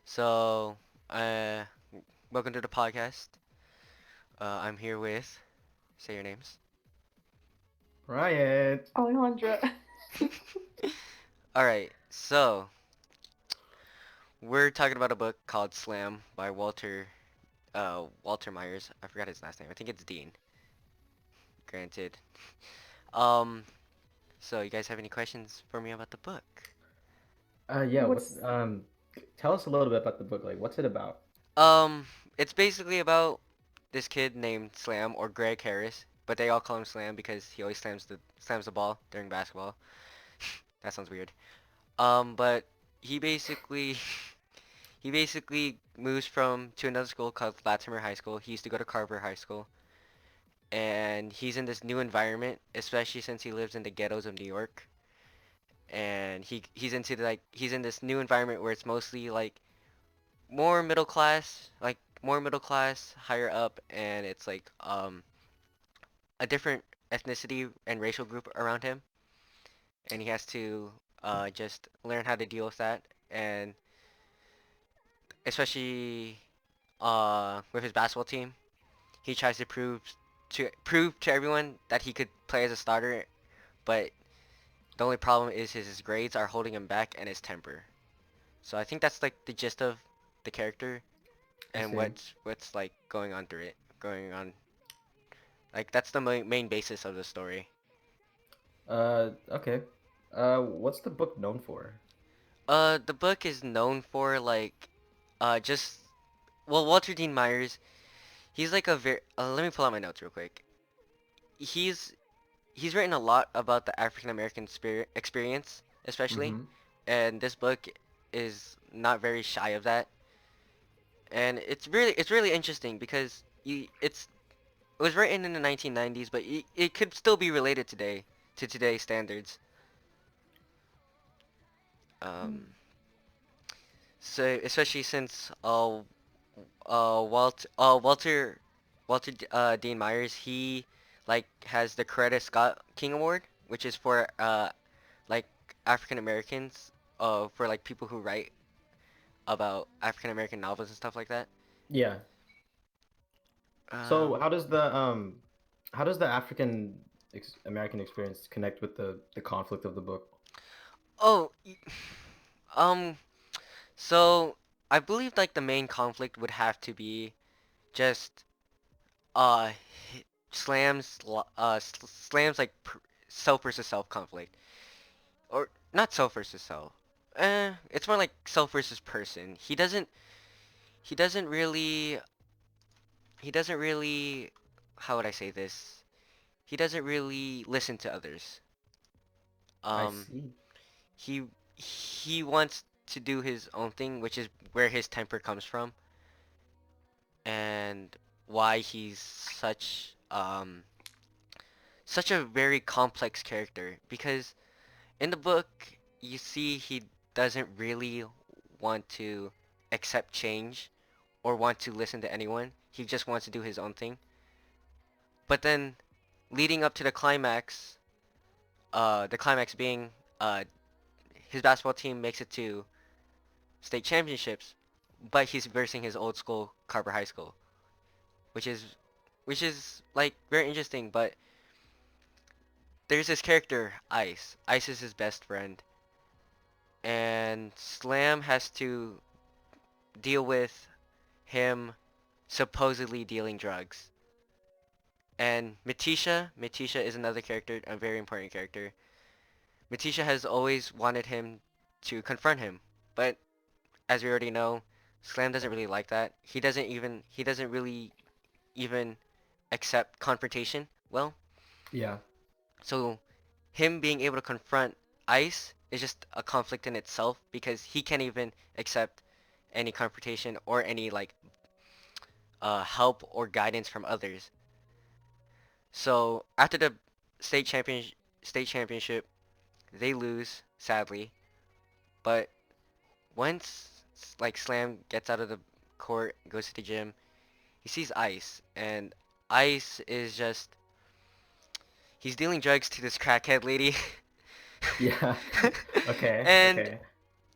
So, uh, welcome to the podcast. I'm here with, say your names. Ryan. Alejandra. All right, so we're talking about a book called Slam by Walter Myers. I forgot his last name. I think it's Dean. Granted. Um, so you guys have any questions for me about the book? Yeah. What? What's Tell us a little bit about the book. Like, what's it about? Um, it's basically about this kid named Slam or Greg Harris, but they all call him Slam because he always slams the ball during basketball. That sounds weird. But he basically he basically moves from to another school called Latimer High School. He used to go to Carver High School, and he's in this new environment, especially since he lives in the ghettos of New York. And he's in this new environment where it's mostly like more middle class, higher up, and it's like a different ethnicity and racial group around him, and he has to just learn how to deal with that, and especially with his basketball team. He tries to prove to everyone that he could play as a starter, but the only problem is his grades are holding him back and his temper. So I think that's like the gist of the character I and see. what's like going on through it, going on. Like that's the main basis of the story. Okay. What's the book known for? The book is known for like just Walter Dean Myers. He's like a very let me pull out my notes real quick. He's he's written a lot about the African American spirit experience, especially, Mm-hmm. and this book is not very shy of that. And it's really interesting because it was written in the 1990s, but it could still be related today to today's standards. Um, so especially since Walter Dean Myers, he like has the Coretta Scott King Award, which is for like African Americans, for like people who write about African American novels and stuff like that. Yeah. So Um, how does the American experience connect with the conflict of the book? oh, um, so I believe like the main conflict would have to be just uh slams like self versus self conflict, or not self versus self. It's more like self versus person. He doesn't really he doesn't really how would I say this? He doesn't really listen to others. I Um, see. he wants to do his own thing, which is where his temper comes from, and why he's such a very complex character. Because in the book, you see he doesn't really want to accept change or want to listen to anyone. He just wants to do his own thing. But then, leading up to the climax being his basketball team makes it to state championships, but he's versing his old school Carver High School, which is which is like very interesting. But there's this character Ice. Ice is his best friend, and Slam has to deal with him supposedly dealing drugs. And Matisha is another character, a very important character. Matisha has always wanted him to confront him, but as we already know, Slam doesn't really like that. He doesn't really even accept confrontation. Well, Yeah. so him being able to confront Ice is just a conflict in itself because he can't even accept any confrontation or any like help or guidance from others. So after the state champion state championship, they lose sadly. But once like Slam gets out of the court, goes to the gym, he sees Ice, and Ice is just he's dealing drugs to this crackhead lady. Yeah. Okay. And Okay.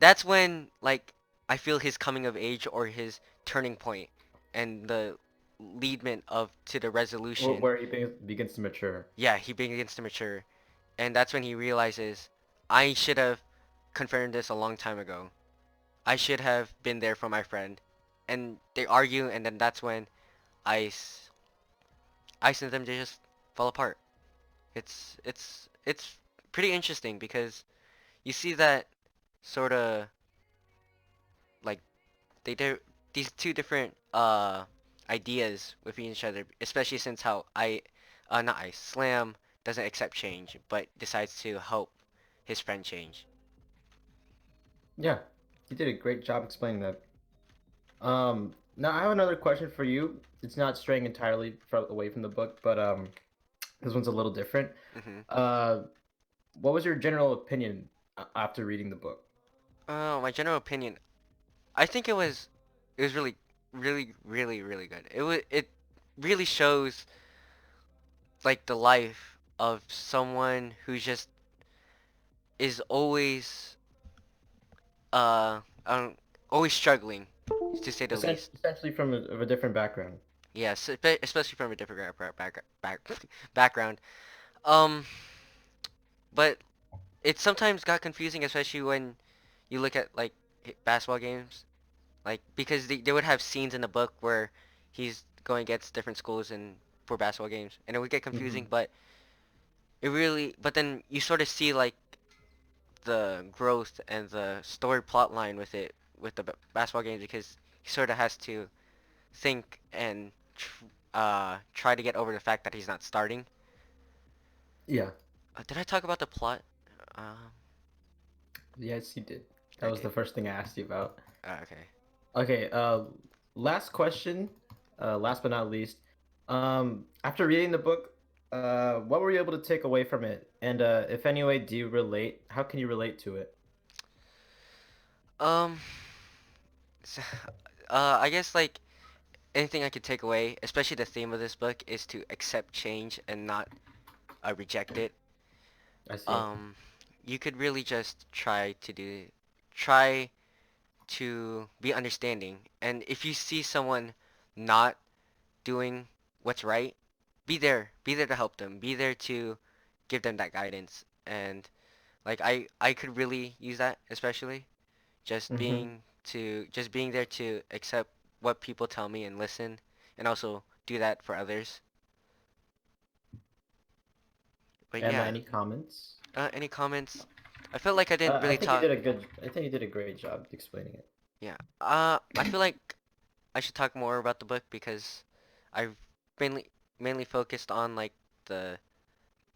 that's when like I feel his coming of age or his turning point and the leadment of to the resolution. Where he begins to mature. Yeah, he begins to mature, and that's when he realizes, I should have confirmed this a long time ago. I should have been there for my friend. And they argue, and then that's when Ice, Ice and them just fall apart. It's pretty interesting because you see that sort of like they do these two different ideas with each other, especially since how not Ice Slam doesn't accept change but decides to help his friend change. Yeah, you did a great job explaining that. Now I have another question for you. It's not straying entirely away from the book, but this one's a little different. Hmm. Uh, what was your general opinion after reading the book? My general opinion, I think it was really really good. It really shows like the life of someone who just is always um always struggling, to say the least. Essentially from of a different background. Yes, especially from a different background. Um, but it sometimes got confusing, especially when you look at like basketball games, like because they would have scenes in the book where he's going against different schools and for basketball games, and it would get confusing. Hmm. But then you sort of see like the growth and the story plot line with it with the basketball games because he sort of has to think and try to get over the fact that he's not starting. Yeah. Did I talk about the plot? Um, Yes, you did. That I was the did. first thing I asked you about. Okay. Okay, last question, last but not least. After reading the book, what were you able to take away from it? And if any way do you relate, how can you relate to it? Um. s- I guess like anything I could take away, especially the theme of this book, is to accept change and not reject it. I see. Um, you could really just try to be understanding, and if you see someone not doing what's right, be there to help them, be there to give them that guidance, and like I could really use that, especially Mm-hmm. just being there to accept what people tell me and listen, and also do that for others. But Emma, yeah, any comments? any comments? I felt like I didn't really talk. I think you did a great job explaining it. Yeah. I feel like I should talk more about the book because I've mainly mainly focused on like the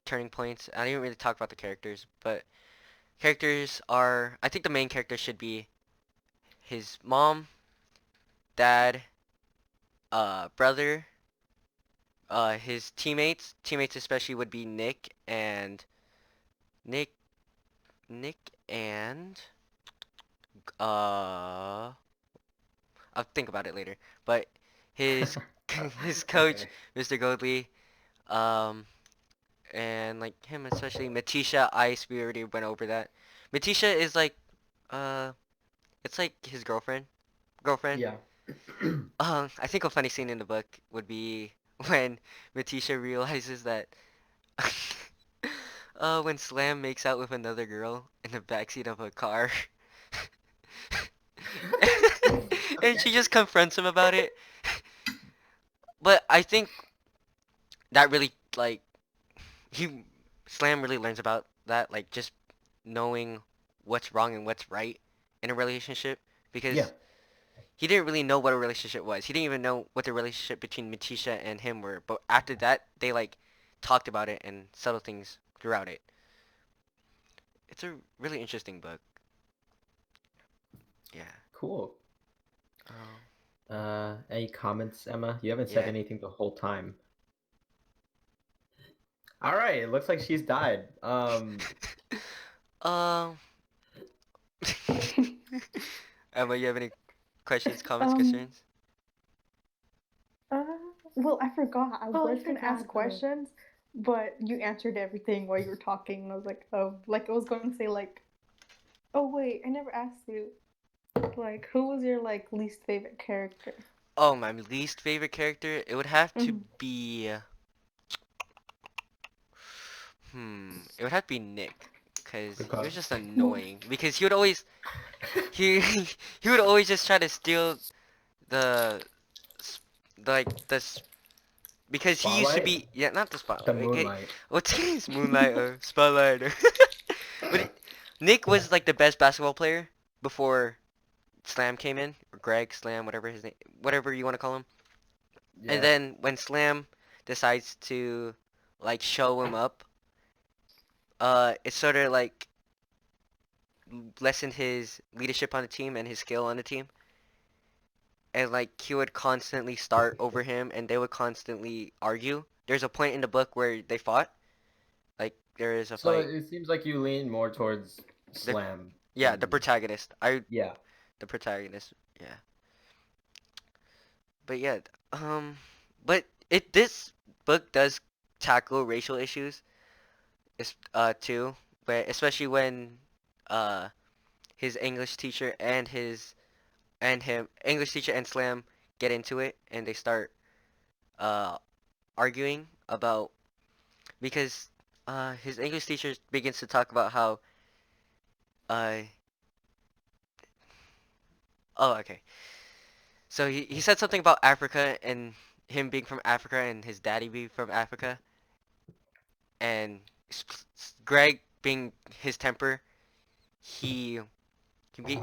turning points. I didn't really talk about the characters, but characters are I think the main character should be his mom, dad, brother, his teammates especially would be Nick, Nick and uh, I'll think about it later. But his his coach, Okay. Mr. Goldley, um, and like him especially, Matisha, Ice. We already went over that. Matisha is like, uh, it's like his girlfriend. Girlfriend. Yeah. I think a funny scene in the book would be when Matisha realizes that when Slam makes out with another girl in the backseat of a car. And she Okay. just confronts him about it. But I think that really like he Slam really learns about that, like just knowing what's wrong and what's right in a relationship Yeah. because he didn't really know what a relationship was. He didn't even know what the relationship between Matisha and him were. But after that, they like talked about it and settled things throughout it. It's a really interesting book. Yeah. Cool. Um. Any comments, Emma? You haven't said Yeah. anything the whole time. All right, it looks like she's died. um. Emma, you have any questions, comments, Um, concerns? uh, well, I forgot. I Oh, I was gonna ask forgot though. questions, but you answered everything while you were talking. And I was like, oh, like I was going to say like, oh wait, I never asked you. Like, who was your like least favorite character? Oh, my least favorite character? It would have to Mhm. be it would have to be Nick, cause he was Because just annoying. Because he would always he he would always just try to steal the s- because he used to Spotlight, be not the the spotlight. Okay, moonlight. what's his moonlight or spotlight? But Nick was like the best basketball player before Slam came in, or Greg Slam, whatever his name, whatever you want to call him. And Yeah. then when Slam decides to like show him up, it sort of like lessened his leadership on the team and his skill on the team. And like he would constantly start over him, and they would constantly argue. There's a point in the book where they fought. Like there is a So fight. it seems like you lean more towards The Slam. yeah, the than- protagonist. Yeah. The protagonist. Yeah. But yeah, but this book does tackle racial issues, too, but especially when uh his English teacher and English teacher and Slam get into it and they start uh arguing about because his English teacher begins to talk about how uh oh okay. So he said something about Africa and him being from Africa and his daddy being from Africa and Greg being his temper, he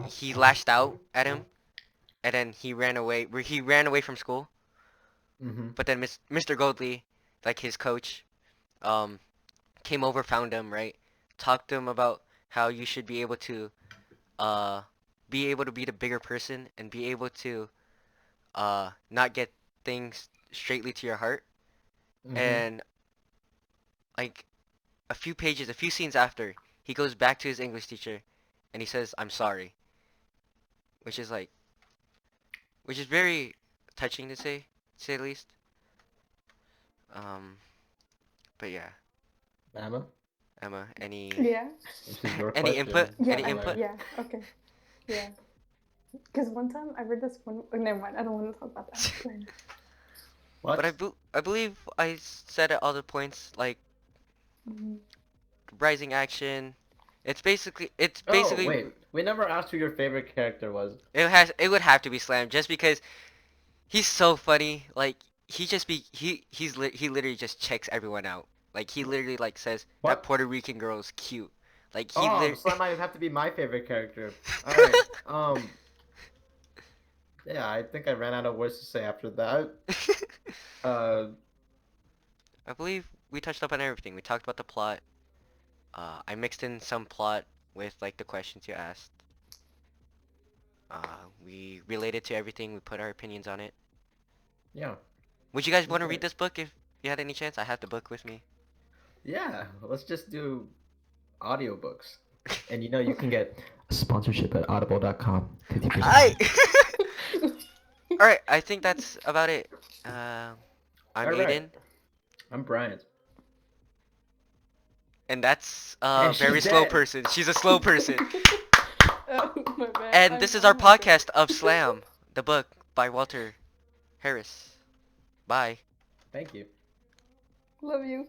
he lashed out at him and then he ran away. He ran away from school. Mm-hmm. But then Mr. Goldley, like his coach, um, came over, found him, right? Talked to him about how you should uh, be able to be the bigger person and be able to, not get things straightly to your heart. Mm-hmm. And like a few scenes after, he goes back to his English teacher, and he says, "I'm sorry," which is like, which is very touching to say the least. Um, but yeah, Emma, Emma, Yeah. this is your any question. input? Yeah. Any input? Yeah. Okay. Yeah. Because one time I read this one. Oh, never mind. I don't want to talk about that. Then. What? But I believe I said at all the points like Mhm. rising action. It's Oh, basically wait. We never asked who your favorite character was. it would have to be Slam just because he's so funny. Like he just be he literally just checks everyone out. Like he literally like says that What? Puerto Rican girl is cute. Like he Oh, literally Slam might have to be my favorite character. All right. Yeah, I think I ran out of words to say after that. Uh, I believe we touched up on everything. We talked about the plot. I mixed in some plot with like the questions you asked. We related to everything. We put our opinions on it. yeah. Would you guys want to Okay. read this book if you had any chance? I have the book with me. Yeah, let's just do audiobooks. And you can get sponsorship at audible.com. 50% I. off. All right. I think that's about it. I'm All right. Aiden, I'm Bryant. and that's a And she's very slow dead. person. She's a slow person. Oh, my bad. And this is our podcast of Slam, the book by Walter Harris. Bye. Thank you. Love you.